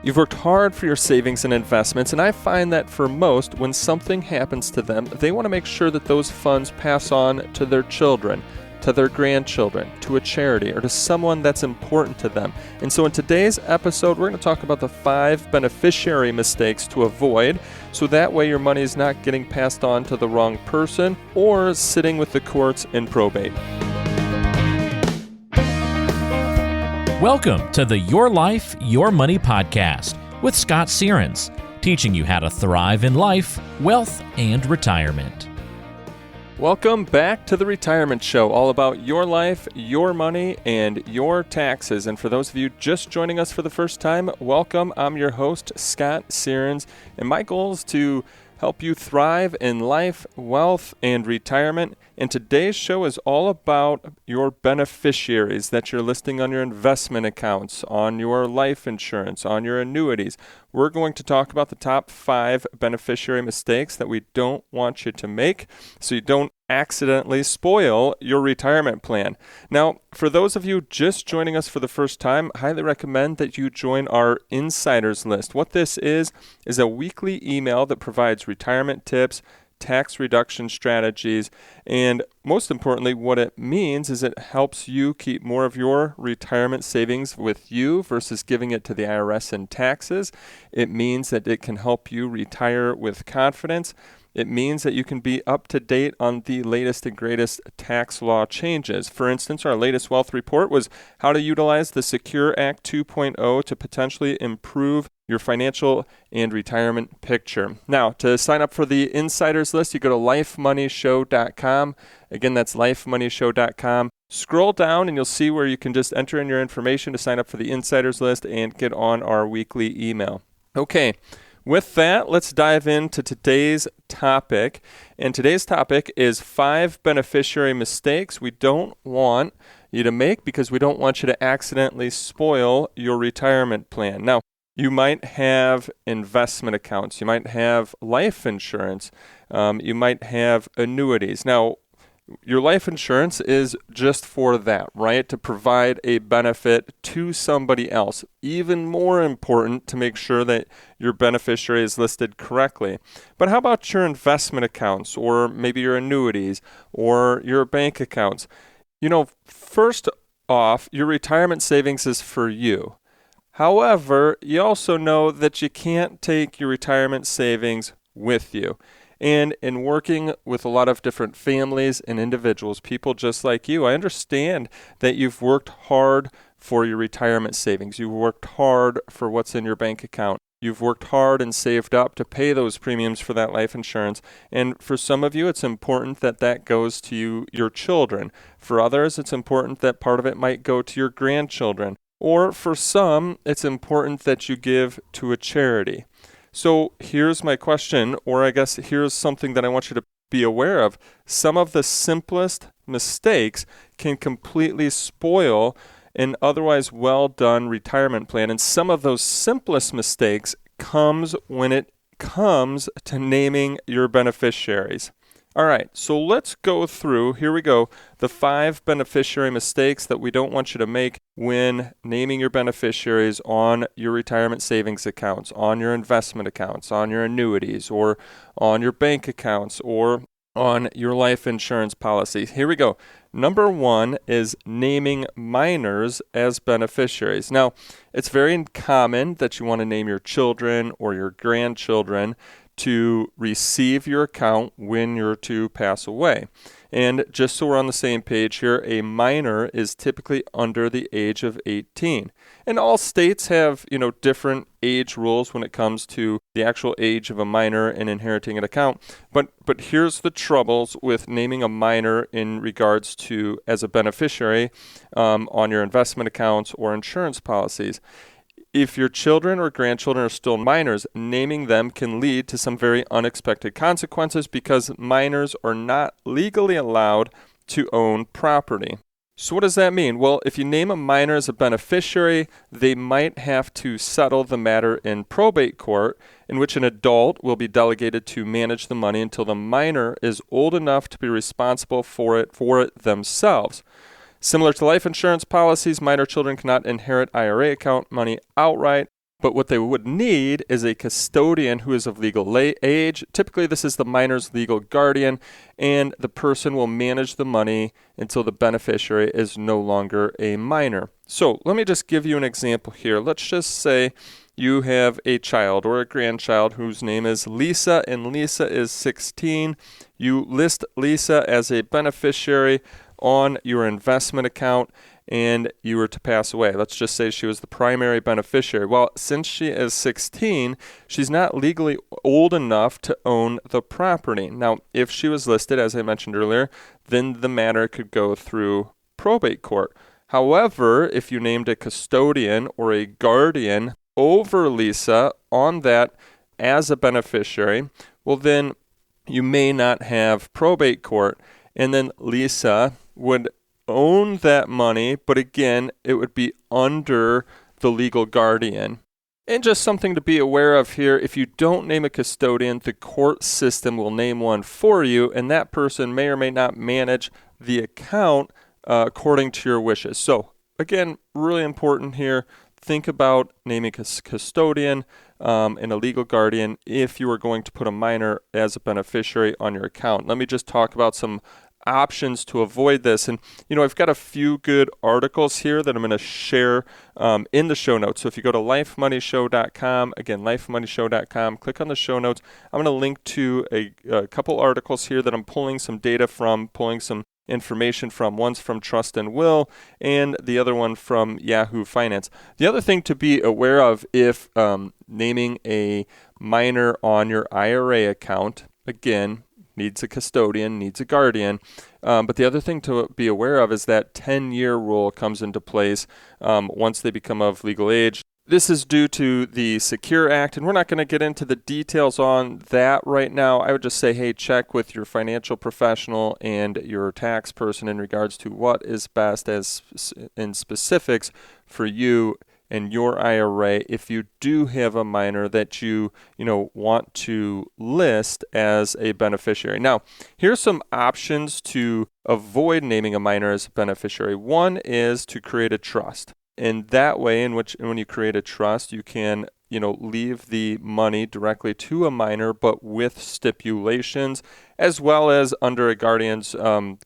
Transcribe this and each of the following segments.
You've worked hard for your savings and investments, and I find that for most, when something happens to them, they want to make sure that those funds pass on to their children, to their grandchildren, to a charity, or to someone that's important to them. And so in today's episode, we're going to talk about the 5 beneficiary mistakes to avoid, so that way your money is not getting passed on to the wrong person or sitting with the courts in probate. Welcome to the Your Life, Your Money podcast with Scott Searins, teaching you how to thrive in life, wealth, and retirement. Welcome back to the Retirement Show, all about your life, your money, and your taxes. And for those of you just joining us for the first time, welcome. I'm your host, Scott Searins, and my goal is to help you thrive in life, wealth, and retirement. And today's show is all about your beneficiaries that you're listing on your investment accounts, on your life insurance, on your annuities. We're going to talk about the top 5 beneficiary mistakes that we don't want you to make so you don't accidentally spoil your retirement plan. Now, for those of you just joining us for the first time, I highly recommend that you join our Insiders List. What this is a weekly email that provides retirement tips, tax reduction strategies, and most importantly, what it means is it helps you keep more of your retirement savings with you versus giving it to the IRS in taxes. It means that it can help you retire with confidence. It means that you can be up to date on the latest and greatest tax law changes. For instance, our latest wealth report was how to utilize the Secure Act 2.0 to potentially improve your financial and retirement picture. Now, to sign up for the Insiders List, you go to lifemoneyshow.com. Again, that's lifemoneyshow.com. Scroll down and you'll see where you can just enter in your information to sign up for the Insiders List and get on our weekly email. Okay. With that, let's dive into today's topic. And today's topic is 5 beneficiary mistakes we don't want you to make because we don't want you to accidentally spoil your retirement plan. Now, you might have investment accounts. You might have life insurance. You might have annuities. Now, your life insurance is just for that, right? To provide a benefit to somebody else. Even more important to make sure that your beneficiary is listed correctly. But how about your investment accounts or maybe your annuities or your bank accounts? You know, first off, your retirement savings is for you. However, you also know that you can't take your retirement savings with you. And in working with a lot of different families and individuals, people just like you, I understand that you've worked hard for your retirement savings. You've worked hard for what's in your bank account. You've worked hard and saved up to pay those premiums for that life insurance. And for some of you, it's important that that goes to your children. For others, it's important that part of it might go to your grandchildren. Or for some, it's important that you give to a charity. So here's my question, or I guess here's something that I want you to be aware of. Some of the simplest mistakes can completely spoil an otherwise well-done retirement plan. And some of those simplest mistakes comes when it comes to naming your beneficiaries. All right, so let's go through, here we go, the 5 beneficiary mistakes that we don't want you to make when naming your beneficiaries on your retirement savings accounts, on your investment accounts, on your annuities, or on your bank accounts, or on your life insurance policy. Here we go. Number 1 is naming minors as beneficiaries. Now, it's very common that you want to name your children or your grandchildren to receive your account when you're to pass away. And just so we're on the same page here, a minor is typically under the age of 18. And all states have, different age rules when it comes to the actual age of a minor and inheriting an account. But here's the troubles with naming a minor in regards to as a beneficiary on your investment accounts or insurance policies. If your children or grandchildren are still minors, naming them can lead to some very unexpected consequences because minors are not legally allowed to own property. So what does that mean? Well, if you name a minor as a beneficiary, they might have to settle the matter in probate court, in which an adult will be delegated to manage the money until the minor is old enough to be responsible for it themselves. Similar to life insurance policies, minor children cannot inherit IRA account money outright, But what they would need is a custodian who is of legal age. Typically, this is the minor's legal guardian, and the person will manage the money until the beneficiary is no longer a minor. So let me just give you an example here. Let's just say you have a child or a grandchild whose name is Lisa, and Lisa is 16. You list Lisa as a beneficiary on your investment account, and you were to pass away. Let's just say she was the primary beneficiary. Well, since she is 16, she's not legally old enough to own the property. Now, if she was listed, as I mentioned earlier, then the matter could go through probate court. However, if you named a custodian or a guardian over Lisa on that as a beneficiary, well, then you may not have probate court, and then Lisa would own that money, but again, it would be under the legal guardian. And just something to be aware of here, if you don't name a custodian, the court system will name one for you, and that person may or may not manage the account according to your wishes. So again, really important here, think about naming a custodian and a legal guardian if you are going to put a minor as a beneficiary on your account. Let me just talk about some options to avoid this. And, I've got a few good articles here that I'm going to share in the show notes. So if you go to lifemoneyshow.com, again, lifemoneyshow.com, click on the show notes. I'm going to link to a couple articles here that I'm pulling some data from, pulling some information from. One's from Trust and Will, and the other one from Yahoo Finance. The other thing to be aware of if naming a minor on your IRA account, again, needs a custodian, needs a guardian. But the other thing to be aware of is that 10-year rule comes into place once they become of legal age. This is due to the Secure Act, and we're not going to get into the details on that right now. I would just say, hey, check with your financial professional and your tax person in regards to what is best as in specifics for you and your IRA if you do have a minor that you want to list as a beneficiary. Now, here's some options to avoid naming a minor as a beneficiary. One is to create a trust. And that way, when you create a trust, you can leave the money directly to a minor, but with stipulations, as well as under a guardian's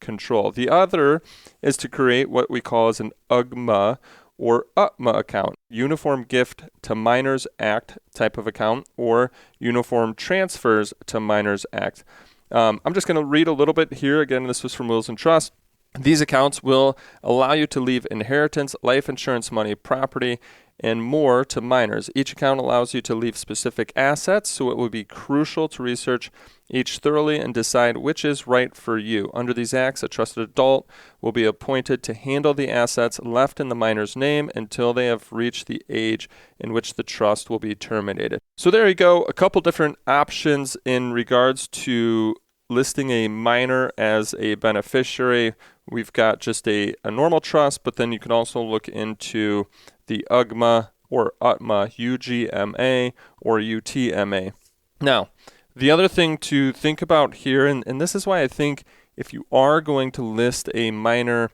control. The other is to create what we call as an UGMA, or UTMA account, Uniform Gift to Minors Act type of account, or Uniform Transfers to Minors Act. I'm just going to read a little bit here. Again, this was from Wills and Trust. These accounts will allow you to leave inheritance, life insurance money, property, and more to minors. Each account allows you to leave specific assets, so it will be crucial to research each thoroughly and decide which is right for you. Under these acts, a trusted adult will be appointed to handle the assets left in the minor's name until they have reached the age in which the trust will be terminated. So there you go, a couple different options in regards to listing a minor as a beneficiary. We've got just a normal trust, but then you can also look into the UGMA or UTMA, UGMA or UTMA. Now, the other thing to think about here, and this is why I think if you are going to list a minor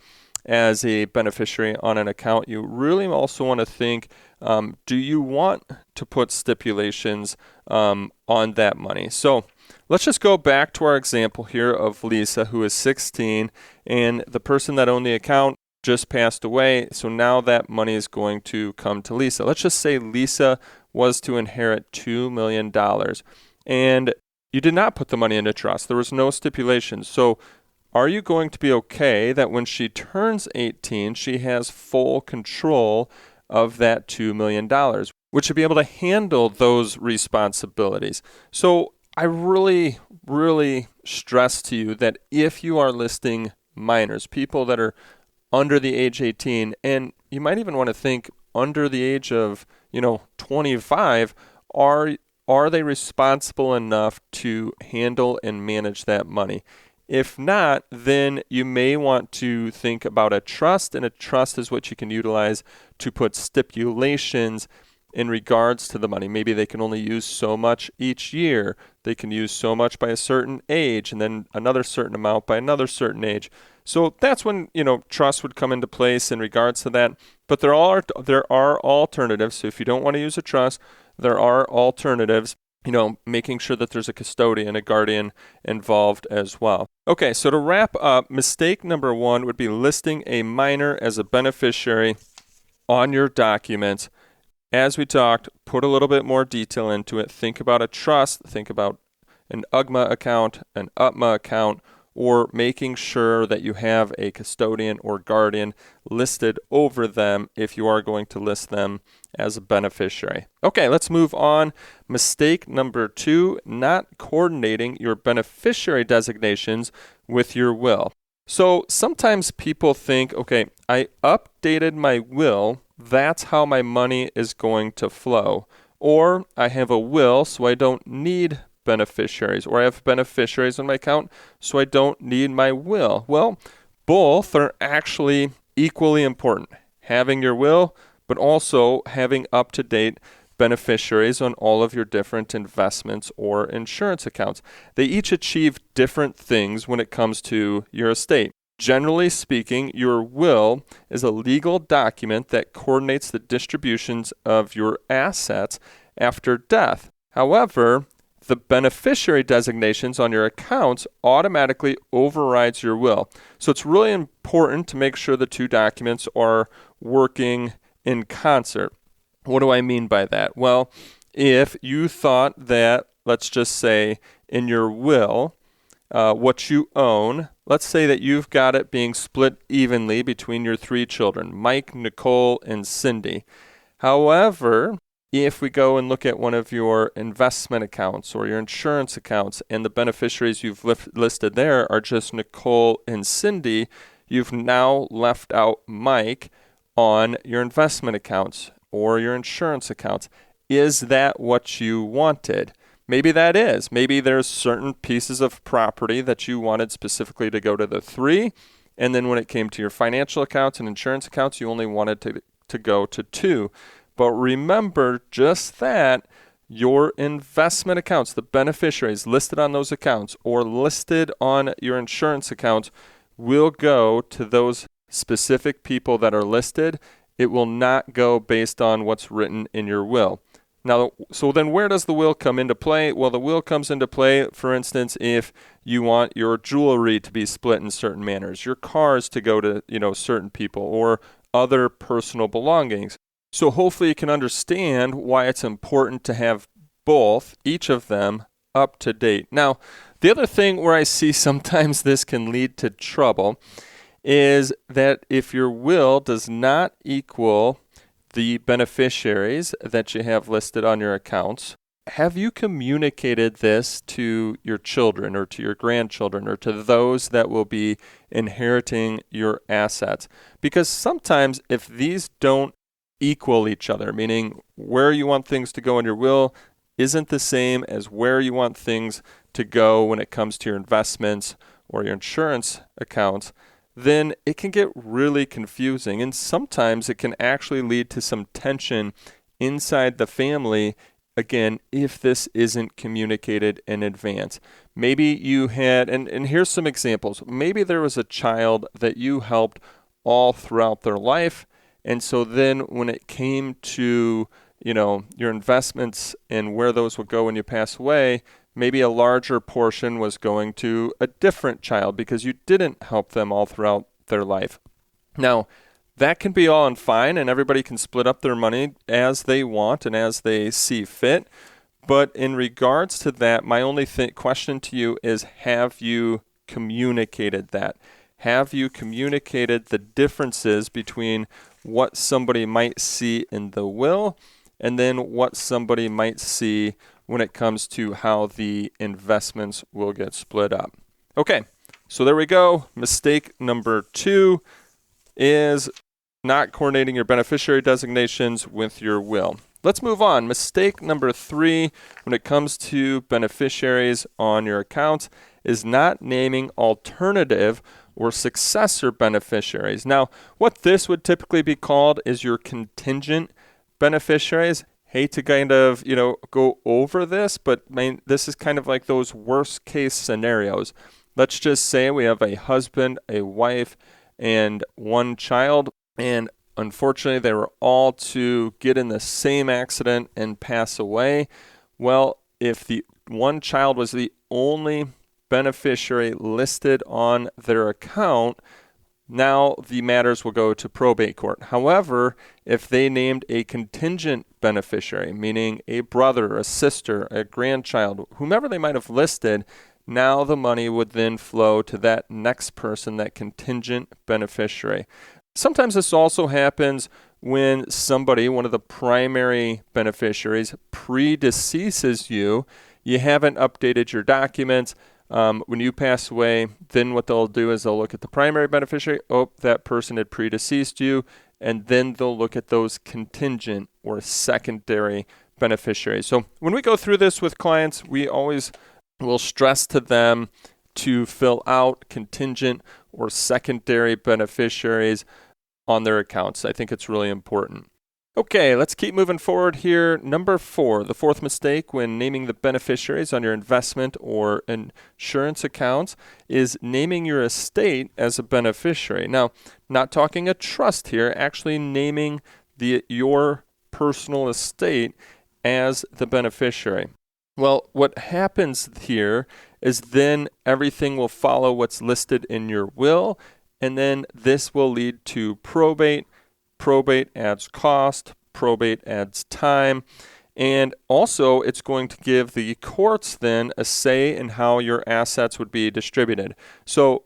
as a beneficiary on an account, you really also want to think, do you want to put stipulations on that money? So let's just go back to our example here of Lisa, who is 16, and the person that owned the account just passed away, so now that money is going to come to Lisa. Let's just say Lisa was to inherit $2 million, and you did not put the money into trust. There was no stipulation. So are you going to be okay that when she turns 18, she has full control of that $2 million, which should be able to handle those responsibilities? So I really, really stress to you that if you are listing minors, people that are under the age 18, and you might even want to think under the age of, 25, are they responsible enough to handle and manage that money? If not, then you may want to think about a trust, and a trust is what you can utilize to put stipulations in regards to the money. Maybe they can only use so much each year. They can use so much by a certain age, and then another certain amount by another certain age. So that's when, trust would come into place in regards to that. But there are alternatives. So if you don't want to use a trust, there are alternatives, making sure that there's a custodian, a guardian involved as well. Okay, so to wrap up, mistake number 1 would be listing a minor as a beneficiary on your documents. As we talked, put a little bit more detail into it. Think about a trust, think about an UGMA account, an UTMA account, or making sure that you have a custodian or guardian listed over them if you are going to list them as a beneficiary. Okay, let's move on. Mistake number 2, not coordinating your beneficiary designations with your will. So sometimes people think, okay, I updated my will, that's how my money is going to flow. Or I have a will, so I don't need beneficiaries, or I have beneficiaries on my account, so I don't need my will. Well, both are actually equally important. Having your will, but also having up-to-date beneficiaries on all of your different investments or insurance accounts. They each achieve different things when it comes to your estate. Generally speaking, your will is a legal document that coordinates the distributions of your assets after death. However, the beneficiary designations on your accounts automatically overrides your will. So it's really important to make sure the two documents are working in concert. What do I mean by that? Well, if you thought that, let's just say, in your will, what you own, let's say that you've got it being split evenly between your 3 children, Mike, Nicole, and Cindy. However, if we go and look at one of your investment accounts or your insurance accounts and the beneficiaries you've listed there are just Nicole and Cindy, you've now left out Mike on your investment accounts or your insurance accounts. Is that what you wanted? Maybe that is. Maybe there's certain pieces of property that you wanted specifically to go to the 3, and then when it came to your financial accounts and insurance accounts, you only wanted to go to 2. But remember just that your investment accounts, the beneficiaries listed on those accounts or listed on your insurance accounts, will go to those specific people that are listed. It will not go based on what's written in your will. Now, so then where does the will come into play? Well, the will comes into play, for instance, if you want your jewelry to be split in certain manners, your cars to go to, certain people, or other personal belongings. So hopefully you can understand why it's important to have both, each of them, up to date. Now, the other thing where I see sometimes this can lead to trouble is that if your will does not equal the beneficiaries that you have listed on your accounts, have you communicated this to your children or to your grandchildren or to those that will be inheriting your assets? Because sometimes if these don't equal each other, meaning where you want things to go in your will isn't the same as where you want things to go when it comes to your investments or your insurance accounts, then it can get really confusing. And sometimes it can actually lead to some tension inside the family, again, if this isn't communicated in advance. Maybe you had, and here's some examples. Maybe there was a child that you helped all throughout their life. And so then when it came to, your investments and where those would go when you pass away, maybe a larger portion was going to a different child because you didn't help them all throughout their life. Now, that can be all and fine, and everybody can split up their money as they want and as they see fit. But in regards to that, my only question to you is, have you communicated that? Have you communicated the differences between what somebody might see in the will and then what somebody might see when it comes to how the investments will get split up? Okay, so there we go. Mistake number 2 is not coordinating your beneficiary designations with your will. Let's move on. Mistake number 3 when it comes to beneficiaries on your accounts is not naming alternative or successor beneficiaries. Now, what this would typically be called is your contingent beneficiaries. Hate to kind of, go over this, but this is kind of like those worst case scenarios. Let's just say we have a husband, a wife, and 1 child, and unfortunately, they were all to get in the same accident and pass away. Well, if the one child was the only beneficiary listed on their account, now the matters will go to probate court. However, if they named a contingent beneficiary, meaning a brother, a sister, a grandchild, whomever they might have listed, now the money would then flow to that next person, that contingent beneficiary. Sometimes this also happens when somebody, one of the primary beneficiaries, predeceases you. You haven't updated your documents. When you pass away, then what they'll do is they'll look at the primary beneficiary. Oh, that person had predeceased you. And then they'll look at those contingent or secondary beneficiaries. So when we go through this with clients, we always will stress to them to fill out contingent or secondary beneficiaries on their accounts. I think it's really important. Okay, let's keep moving forward here. Number 4, the fourth mistake when naming the beneficiaries on your investment or insurance accounts is naming your estate as a beneficiary. Now, not talking a trust here, actually naming your personal estate as the beneficiary. Well, what happens here is then everything will follow what's listed in your will, and then this will lead to probate. Probate adds cost, probate adds time, and also it's going to give the courts then a say in how your assets would be distributed. So,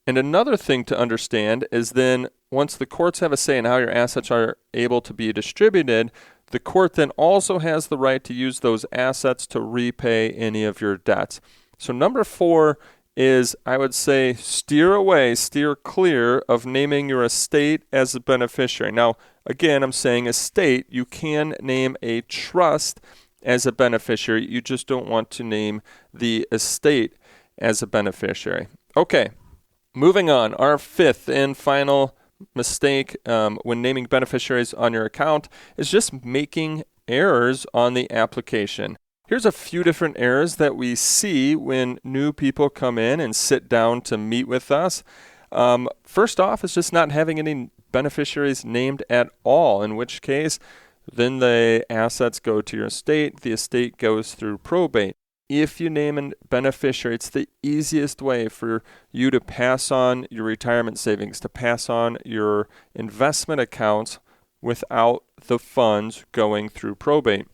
and another thing to understand is then once the courts have a say in how your assets are able to be distributed, the court then also has the right to use those assets to repay any of your debts. So number 4 is, I would say, steer clear of naming your estate as a beneficiary. Now, again, I'm saying estate. You can name a trust as a beneficiary. You just don't want to name the estate as a beneficiary. Okay, moving on. Our 5th and final mistake when naming beneficiaries on your account is just making errors on the application. Here's a few different errors that we see when new people come in and sit down to meet with us. First off is just not having any beneficiaries named at all, in which case then the assets go to your estate, the estate goes through probate. If you name a beneficiary, it's the easiest way for you to pass on your retirement savings, to pass on your investment accounts without the funds going through probate.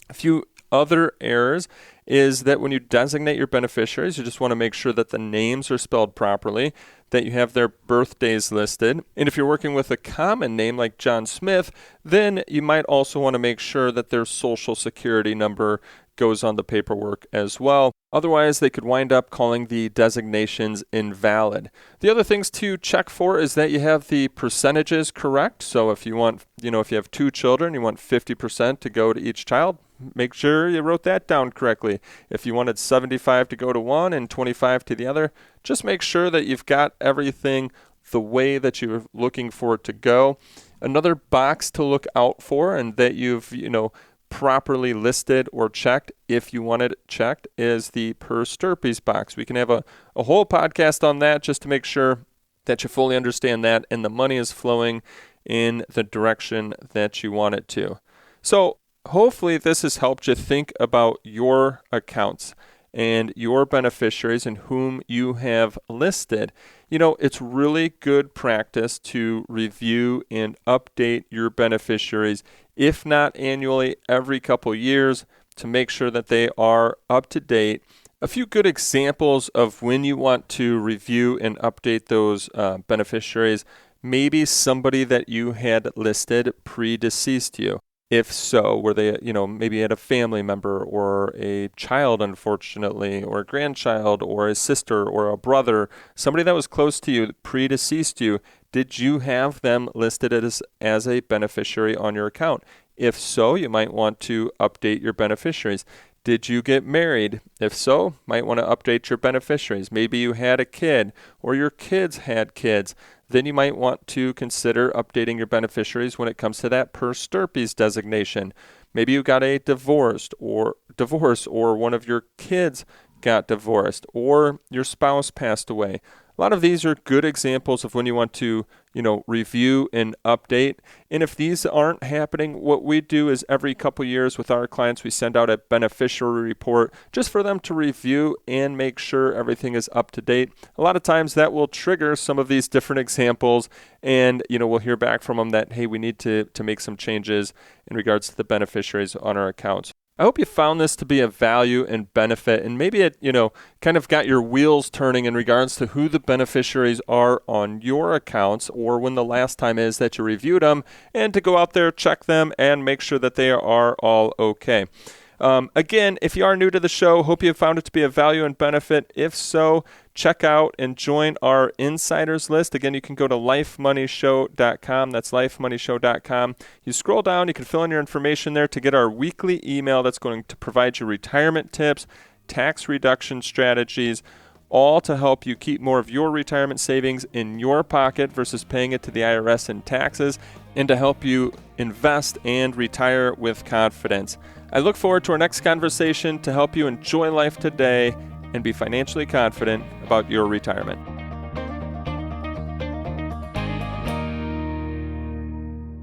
A few other errors is that when you designate your beneficiaries, you just want to make sure that the names are spelled properly, that you have their birthdays listed. And if you're working with a common name like John Smith, then you might also want to make sure that their social security number goes on the paperwork as well. Otherwise, they could wind up calling the designations invalid. The other things to check for is that you have the percentages correct. So if you want, if you have 2 children, you want 50% to go to each child. Make sure you wrote that down correctly. If you wanted 75 to go to one and 25 to the other, just make sure that you've got everything the way that you're looking for it to go. Another box to look out for and that you've, properly listed or checked, if you want it checked, is the per stirpes box. We can have a whole podcast on that just to make sure that you fully understand that and the money is flowing in the direction that you want it to. So hopefully this has helped you think about your accounts and your beneficiaries and whom you have listed. It's really good practice to review and update your beneficiaries, if not annually, every couple years, to make sure that they are up to date. A few good examples of when you want to review and update those beneficiaries. Maybe somebody that you had listed predeceased you. If so, were they, maybe had a family member or a child, unfortunately, or a grandchild or a sister or a brother, somebody that was close to you, predeceased you, did you have them listed as a beneficiary on your account? If so, you might want to update your beneficiaries. Did you get married? If so, might want to update your beneficiaries. Maybe you had a kid or your kids had kids. Then you might want to consider updating your beneficiaries when it comes to that per stirpes designation. Maybe you got a divorce or one of your kids got divorced or your spouse passed away. A lot of these are good examples of when you want to, review and update. And if these aren't happening, what we do is every couple years with our clients, we send out a beneficiary report just for them to review and make sure everything is up to date. A lot of times that will trigger some of these different examples, and we'll hear back from them that, hey, we need to make some changes in regards to the beneficiaries on our accounts. I hope you found this to be a value and benefit, and maybe it, kind of got your wheels turning in regards to who the beneficiaries are on your accounts, or when the last time is that you reviewed them, and to go out there, check them, and make sure that they are all okay. Again, if you are new to the show, hope you found it to be a value and benefit. If so, check out and join our insiders list. Again, you can go to lifemoneyshow.com. That's lifemoneyshow.com. You scroll down, you can fill in your information there to get our weekly email that's going to provide you retirement tips, tax reduction strategies, all to help you keep more of your retirement savings in your pocket versus paying it to the IRS in taxes, and to help you invest and retire with confidence. I look forward to our next conversation to help you enjoy life today and be financially confident about your retirement.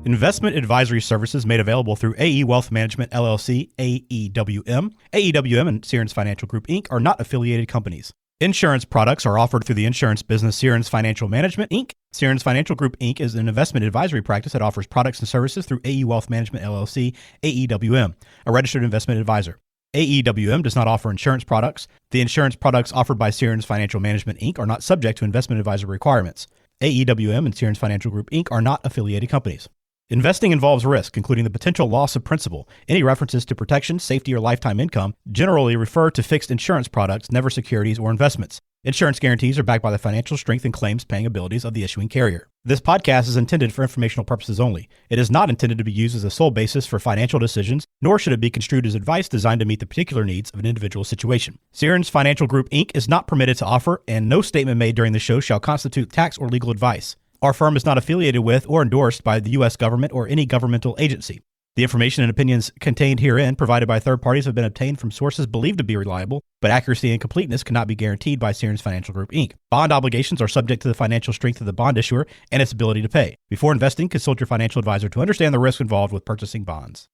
Investment advisory services made available through AE Wealth Management, LLC, AEWM. AEWM and Searns Financial Group, Inc. are not affiliated companies. Insurance products are offered through the insurance business Searns Financial Management, Inc. Searns Financial Group, Inc. is an investment advisory practice that offers products and services through AE Wealth Management, LLC, AEWM, a registered investment advisor. AEWM does not offer insurance products. The insurance products offered by Searns Financial Management, Inc. are not subject to investment advisor requirements. AEWM and Searns Financial Group, Inc. are not affiliated companies. Investing involves risk, including the potential loss of principal. Any references to protection, safety, or lifetime income generally refer to fixed insurance products, never securities or investments. Insurance guarantees are backed by the financial strength and claims-paying abilities of the issuing carrier. This podcast is intended for informational purposes only. It is not intended to be used as a sole basis for financial decisions, nor should it be construed as advice designed to meet the particular needs of an individual situation. Searns Financial Group, Inc. is not permitted to offer, and no statement made during the show shall constitute tax or legal advice. Our firm is not affiliated with or endorsed by the U.S. government or any governmental agency. The information and opinions contained herein provided by third parties have been obtained from sources believed to be reliable, but accuracy and completeness cannot be guaranteed by Searns Financial Group, Inc. Bond obligations are subject to the financial strength of the bond issuer and its ability to pay. Before investing, consult your financial advisor to understand the risk involved with purchasing bonds.